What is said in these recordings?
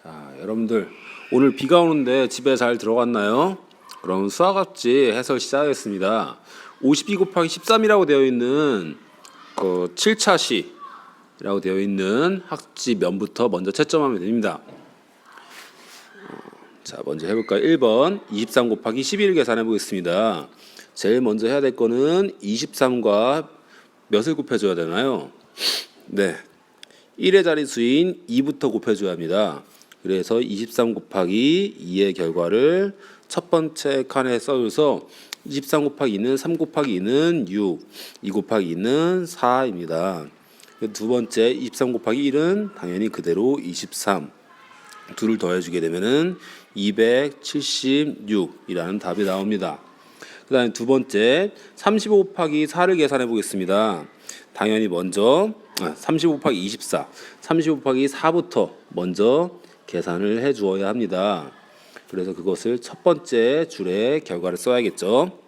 자, 여러분들 오늘 비가 오는데 집에 잘 들어갔나요? 그럼 수학합지 해설 시작하겠습니다. 52 곱하기 13이라고 되어 있는 그 7차 시라고 되어 있는 학지 면부터 먼저 채점하면 됩니다. 자, 먼저 해볼까요? 1번 23 곱하기 11을 계산해 보겠습니다. 제일 먼저 해야 될 거는 23과 몇을 곱해줘야 되나요? 네, 1의 자릿수인 2부터 곱해줘야 합니다. 그래서 23 곱하기 2의 결과를 첫 번째 칸에 써줘서 23 곱하기 2는 3 곱하기 2는 6, 2 곱하기 2는 4입니다. 두 번째 23 곱하기 1은 당연히 그대로 23. 둘을 더해주게 되면은 276이라는 답이 나옵니다. 그 다음에 두 번째 35 곱하기 4를 계산해 보겠습니다. 당연히 먼저 35 곱하기 24, 35 곱하기 4부터 먼저 계산을 해 주어야 합니다. 그래서 그것을 첫 번째 줄에 결과를 써야겠죠.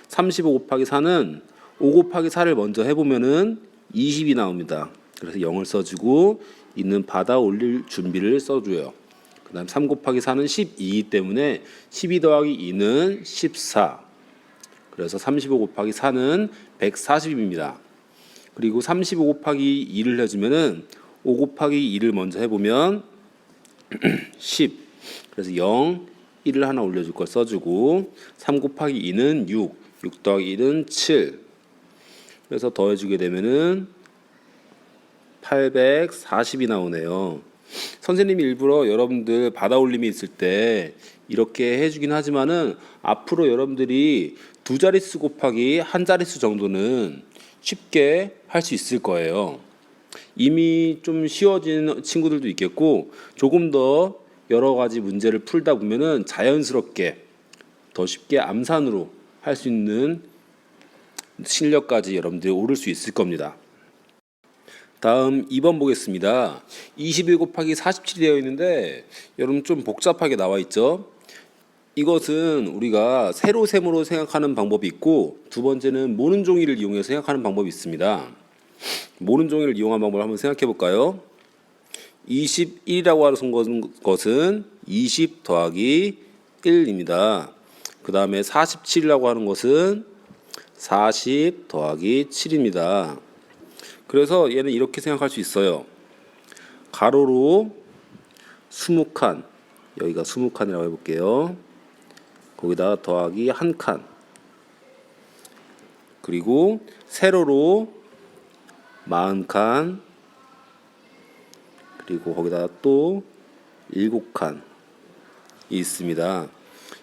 35 곱하기 4는 5 곱하기 4를 먼저 해보면은 20이 나옵니다. 그래서 0을 써주고 있는 받아 올릴 준비를 써줘요. 그 다음 3 곱하기 4는 12이기 때문에 12 더하기 2는 14. 그래서 35 곱하기 4는 140입니다. 그리고 35 곱하기 2를 해주면은 5 곱하기 2를 먼저 해보면 10. 그래서 0, 1을 하나 올려줄 걸 써주고 3 곱하기 2는 6, 6 더하기 1은 7. 그래서 더해주게 되면은 840이 나오네요. 선생님이 일부러 여러분들 받아올림이 있을 때 이렇게 해주긴 하지만은 앞으로 여러분들이 두 자릿수 곱하기 한 자릿수 정도는 쉽게 할 수 있을 거예요. 이미 좀 쉬워진 친구들도 있겠고 조금 더 여러 가지 문제를 풀다 보면은 자연스럽게 더 쉽게 암산으로 할 수 있는 실력까지 여러분들이 오를 수 있을 겁니다. 다음 2번 보겠습니다. 21 곱하기 47이 되어 있는데 여러분 좀 복잡하게 나와 있죠. 이것은 우리가 세로셈으로 생각하는 방법이 있고 두 번째는 모는 종이를 이용해서 생각하는 방법이 있습니다. 모는 종이를 이용한 방법을 한번 생각해 볼까요? 21이라고 하는 것은 20 더하기 1입니다. 그 다음에 47이라고 하는 것은 40 더하기 7입니다. 그래서 얘는 이렇게 생각할 수 있어요. 가로로 20칸, 여기가 20칸이라고 해볼게요. 거기다 더하기 1칸, 그리고 세로로 40칸, 그리고 거기다 또 7칸이 있습니다.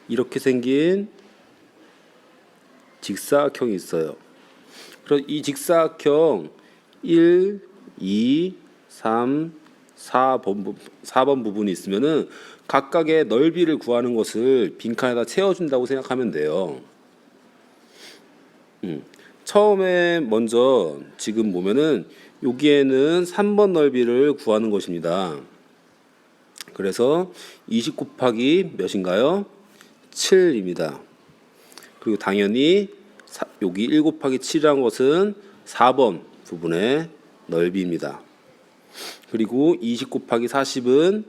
이렇게 생긴 직사각형이 있어요. 그래서 이 직사각형 1, 2, 3, 4번 부분이 있으면은 각각의 넓이를 구하는 것을 빈칸에다 채워준다고 생각하면 돼요. 처음에 먼저 지금 보면은 여기에는 3번 넓이를 구하는 것입니다. 그래서 20 곱하기 몇인가요? 7입니다. 그리고 당연히 여기 1 곱하기 7이라는 것은 4번 부분의 넓이입니다. 그리고 20 곱하기 40은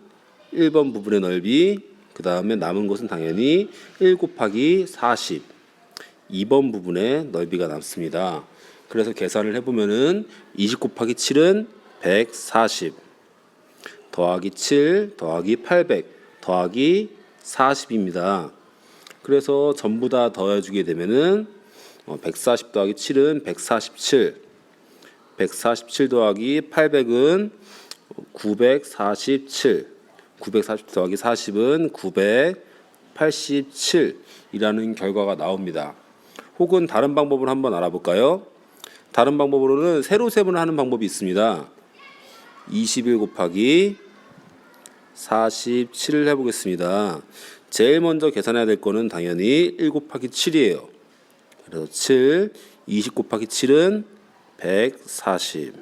1번 부분의 넓이, 그 다음에 남은 것은 당연히 1 곱하기 40, 2번 부분의 넓이가 남습니다. 그래서 계산을 해보면은 20 곱하기 7은 140, 더하기 7, 더하기 800, 더하기 40입니다. 그래서 전부 다 더해주게 되면은 140 더하기 7은 147, 147 더하기 800은 947, 940 더하기 40은 987이라는 결과가 나옵니다. 혹은 다른 방법을 한번 알아볼까요? 다른 방법으로는 세로셈을 하는 방법이 있습니다. 21 곱하기 47을 해보겠습니다. 제일 먼저 계산해야 될 거는 당연히 1 곱하기 7이에요. 그래서 7, 20 곱하기 7은 140.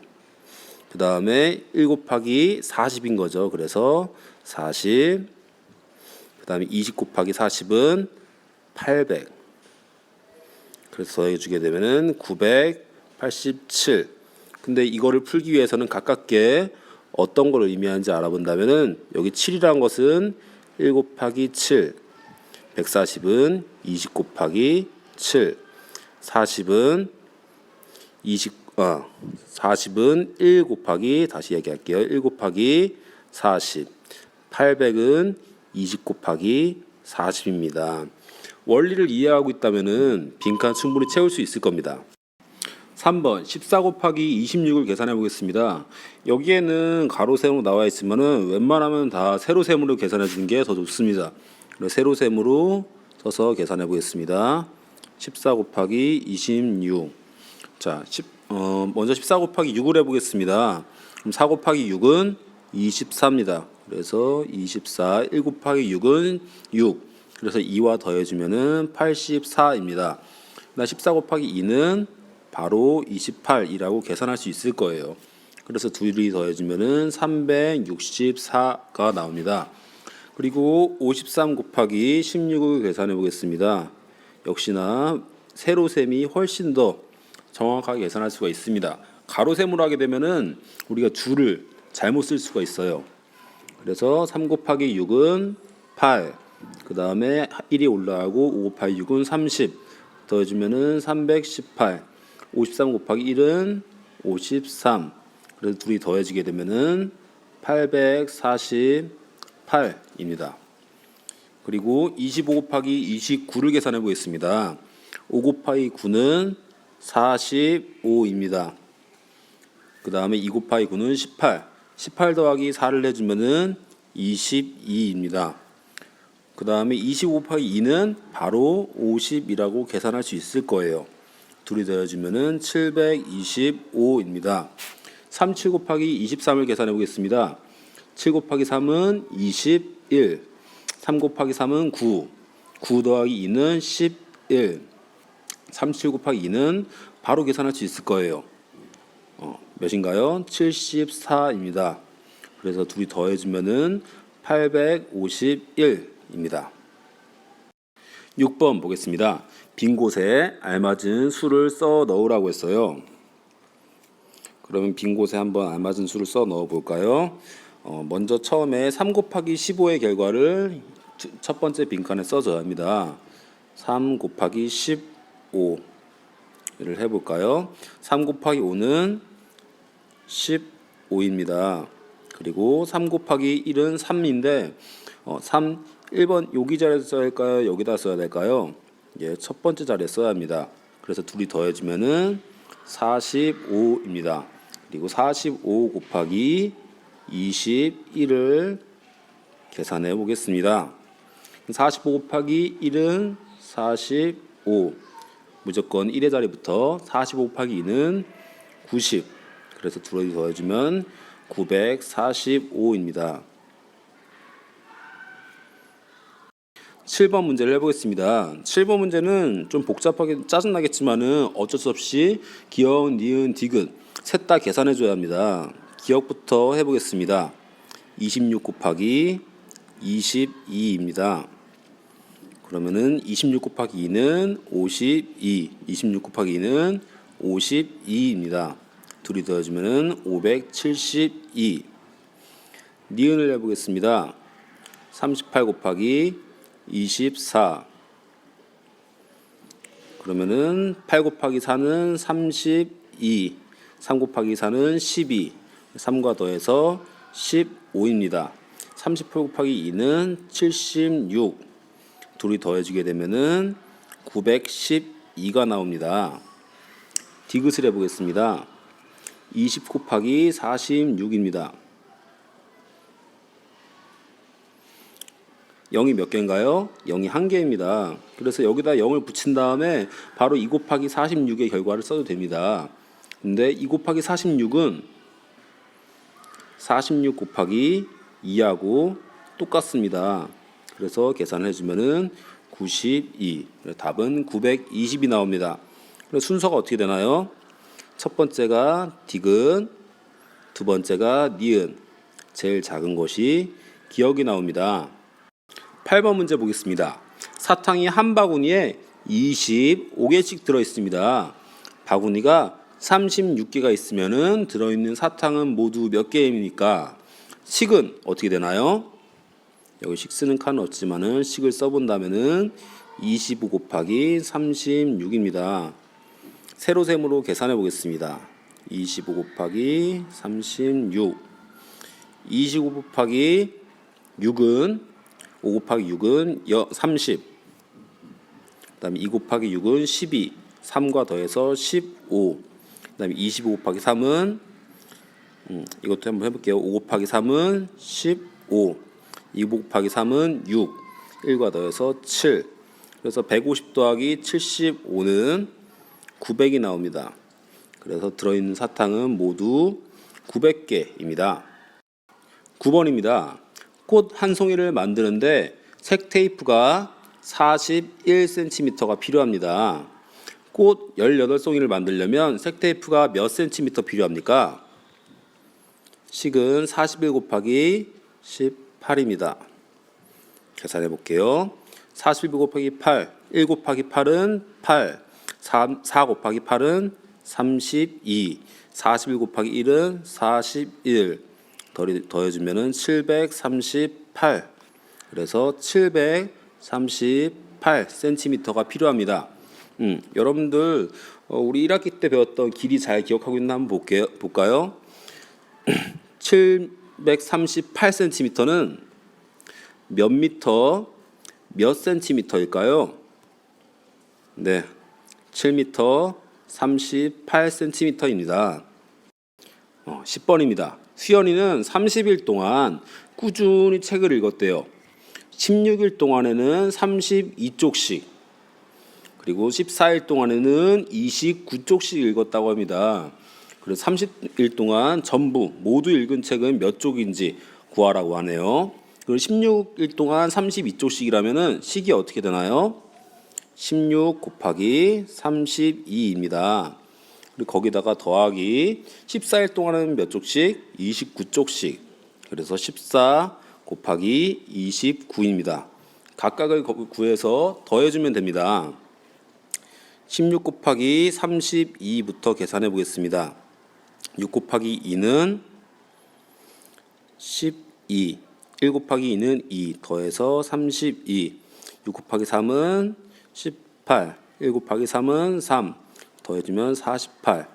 그 다음에 1 곱하기 40인 거죠. 그래서 40. 그 다음에 20 곱하기 40은 800. 그래서 더해주게 되면은 987. 근데 이거를 풀기 위해서는 가깝게 어떤 걸 의미하는지 알아본다면은 여기 7이라는 것은 1 곱하기 7, 140은 20 곱하기 7, 40은 40은 1 곱하기 다시 얘기할게요. 1 곱하기 40, 800은 20 곱하기 40입니다. 원리를 이해하고 있다면은 빈칸 충분히 채울 수 있을 겁니다. 3번 14 곱하기 26을 계산해 보겠습니다. 여기에는 가로 세로 나와 있으면은 웬만하면 다 세로 세모로 계산해 주는 게 더 좋습니다. 세로 세모로 써서 계산해 보겠습니다. 14 곱하기 26. 자, 먼저 14 곱하기 6을 해 보겠습니다. 그럼 4 곱하기 6은 24입니다. 그래서 24, 1 곱하기 6은 6. 그래서 2와 더해 주면은 84입니다. 14 곱하기 2는 바로 28이라고 계산할 수 있을 거예요. 그래서 둘이 더해주면은 364가 나옵니다. 그리고 53 곱하기 16을 계산해 보겠습니다. 역시나 세로셈이 훨씬 더 정확하게 계산할 수가 있습니다. 가로셈으로 하게 되면은 우리가 줄을 잘못 쓸 수가 있어요. 그래서 3 곱하기 6은 8, 그 다음에 1이 올라가고 5 곱하기 6은 30, 더해주면은 318, 53 곱하기 1은 53. 그래서 둘이 더해지게 되면은 848입니다. 그리고 25 곱하기 29를 계산해 보겠습니다. 5 곱하기 9는 45입니다. 그 다음에 2 곱하기 9는 18. 18 더하기 4를 내주면은 22입니다. 그 다음에 25 곱하기 2는 바로 50이라고 계산할 수 있을 거예요. 둘이 더해주면은 725입니다. 37 곱하기 23을 계산해 보겠습니다. 7 곱하기 3은 21, 3 곱하기 3은 9, 9 더하기 2는 11, 37 곱하기 2는 바로 계산할 수 있을 거예요. 몇인가요? 74입니다. 그래서 둘이 더해주면은 851입니다. 6번 보겠습니다. 빈 곳에 알맞은 수를 써 넣으라고 했어요. 그러면 빈 곳에 한번 알맞은 수를 써 넣어 볼까요? 먼저 처음에 3 곱하기 15의 결과를 첫 번째 빈칸에 써줘야 합니다. 3 곱하기 15를 해볼까요? 3 곱하기 5는 15입니다. 그리고 3 곱하기 1은 3인데 1번 여기 자리에서 써야 할까요? 여기다 써야 될까요? 예, 첫 번째 자리에 써야 합니다. 그래서 둘이 더해주면은 45입니다. 그리고 45 곱하기 21을 계산해 보겠습니다. 45 곱하기 1은 45. 무조건 1의 자리부터 45 곱하기 2는 90. 그래서 둘이 더해주면 945입니다. 7번 문제를 해보겠습니다. 7번 문제는 좀 복잡하게 짜증나겠지만은 어쩔 수 없이 기억, 니은, 디귿 셋 다 계산해 줘야 합니다. 기억부터 해보겠습니다. 26 곱하기 22입니다. 그러면은 26 곱하기 2는 52, 26 곱하기 2는 52입니다. 둘이 더해주면은 572. 니은을 해보겠습니다. 38 곱하기 24. 그러면은 8 곱하기 4는 32, 3 곱하기 4는 12, 3과 더해서 15입니다. 38 곱하기 2는 76, 둘이 더해지게 되면은 912가 나옵니다. 디귿을 해보겠습니다. 20 곱하기 46입니다. 0이 몇 개인가요? 0이 한 개입니다. 그래서 여기다 0을 붙인 다음에 바로 2 곱하기 46의 결과를 써도 됩니다. 근데 2 곱하기 46은 46 곱하기 2하고 똑같습니다. 그래서 계산을 해주면은 92. 답은 920이 나옵니다. 그래서 순서가 어떻게 되나요? 첫 번째가 디귿, 두 번째가 니은, 제일 작은 것이 기억이 나옵니다. 8번 문제 보겠습니다. 사탕이 한 바구니에 25개씩 들어있습니다. 바구니가 36개가 있으면은 들어있는 사탕은 모두 몇 개입니까? 식은 어떻게 되나요? 여기 식 쓰는 칸은 없지만은 식을 써본다면은 25 곱하기 36입니다. 세로셈으로 계산해 보겠습니다. 25 곱하기 36. 25 곱하기 6은 5 곱하기 6은 30. 그다음에 2 곱하기 6은 12. 3과 더해서 15. 그다음에 25 곱하기 3은 이것도 한번 해볼게요. 5 곱하기 3은 15. 2 곱하기 3은 6. 1과 더해서 7. 그래서 150 더하기 75는 900이 나옵니다. 그래서 들어있는 사탕은 모두 900개입니다. 9번입니다. 꽃 한 송이를 만드는데 색 테이프가 41cm가 필요합니다. 꽃 18송이를 만들려면 색 테이프가 몇 cm 필요합니까? 식은 41 곱하기 18입니다. 계산해 볼게요. 41 곱하기 8, 1 곱하기 8은 8, 4 곱하기 8은 32, 41 곱하기 1은 41, 더해주면 738, 그래서 738cm가 필요합니다. 여러분들 우리 1학기 때 배웠던 길이 잘 기억하고 있나 한번 볼까요? 738cm는 몇 미터 몇 센티미터일까요? 네, 7m 38cm입니다. 10번입니다. 수연이는 30일 동안 꾸준히 책을 읽었대요. 16일 동안에는 32쪽씩, 그리고 14일 동안에는 29쪽씩 읽었다고 합니다. 그래서 30일 동안 전부 모두 읽은 책은 몇 쪽인지 구하라고 하네요. 그리고 16일 동안 32쪽씩이라면은 식이 어떻게 되나요? 16 곱하기 32입니다. 그리고 거기다가 더하기 14일 동안은 몇 쪽씩? 29쪽씩. 그래서 14 곱하기 29입니다. 각각을 구해서 더해주면 됩니다. 16 곱하기 32부터 계산해 보겠습니다. 6 곱하기 2는 12, 1 곱하기 2는 2, 더해서 32, 6 곱하기 3은 18, 1 곱하기 3은 3, 더해주면 48,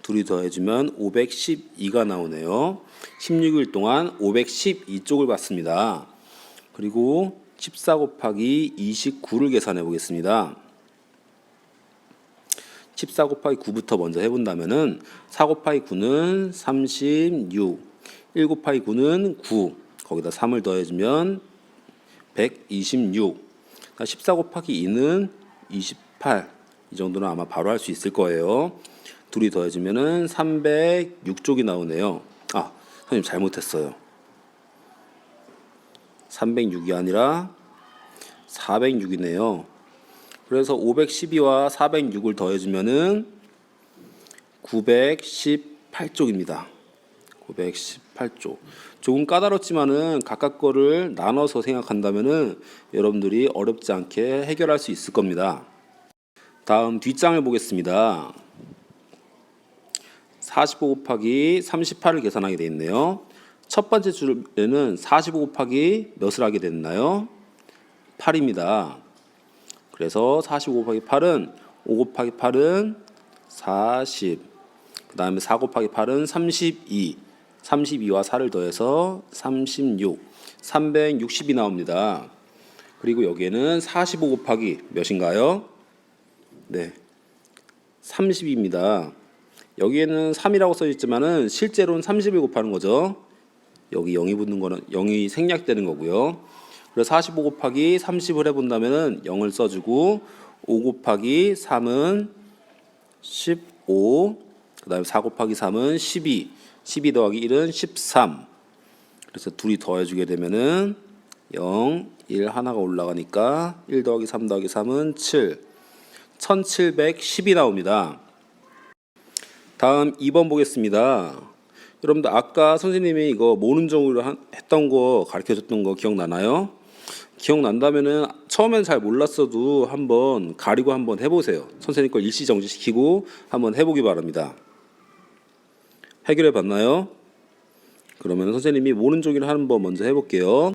둘이 더해주면 512가 나오네요. 16일 동안 512쪽을 봤습니다. 그리고 14 곱하기 29를 계산해 보겠습니다. 14 곱하기 9부터 먼저 해본다면은 4 곱하기 9는 36, 1 곱하기 9는 9, 거기다 3을 더해주면 126, 14 곱하기 2는 28, 이 정도는 아마 바로 할 수 있을 거예요. 둘이 더해주면 306쪽이 나오네요. 선생님 잘못했어요. 306이 아니라 406이네요. 그래서 512와 406을 더해주면 918쪽입니다. 918쪽. 조금 까다롭지만은 각각 거를 나눠서 생각한다면은 여러분들이 어렵지 않게 해결할 수 있을 겁니다. 다음 뒷장을 보겠습니다. 45 곱하기 38을 계산하게 되어 있네요. 첫 번째 줄에는 45 곱하기 몇을 하게 됐나요? 8입니다. 그래서 45 곱하기 8은 5 곱하기 8은 40, 그 다음에 4 곱하기 8은 32, 32와 4를 더해서 36, 360이 나옵니다. 그리고 여기에는 45 곱하기 몇인가요? 네, 30입니다. 여기에는 3이라고 써있지만은 실제로는 30을 곱하는 거죠. 여기 0이 붙는 거는 0이 생략되는 거고요. 그래서 45 곱하기 30을 해본다면은 0을 써주고 5 곱하기 3은 15, 그 다음에 4 곱하기 3은 12, 12 더하기 1은 13. 그래서 둘이 더해주게 되면은 0, 1 하나가 올라가니까 1 더하기 3 더하기 3은 7, 1710이 나옵니다. 다음 2번 보겠습니다. 여러분들 아까 선생님이 이거 모눈정으로 했던 거 가르쳐줬던 거 기억나나요? 기억난다면은 처음엔 잘 몰랐어도 한번 가리고 한번 해보세요. 선생님 걸 일시정지시키고 한번 해보기 바랍니다. 해결해 봤나요? 그러면 선생님이 모는 종이를 하는 법 먼저 해볼게요.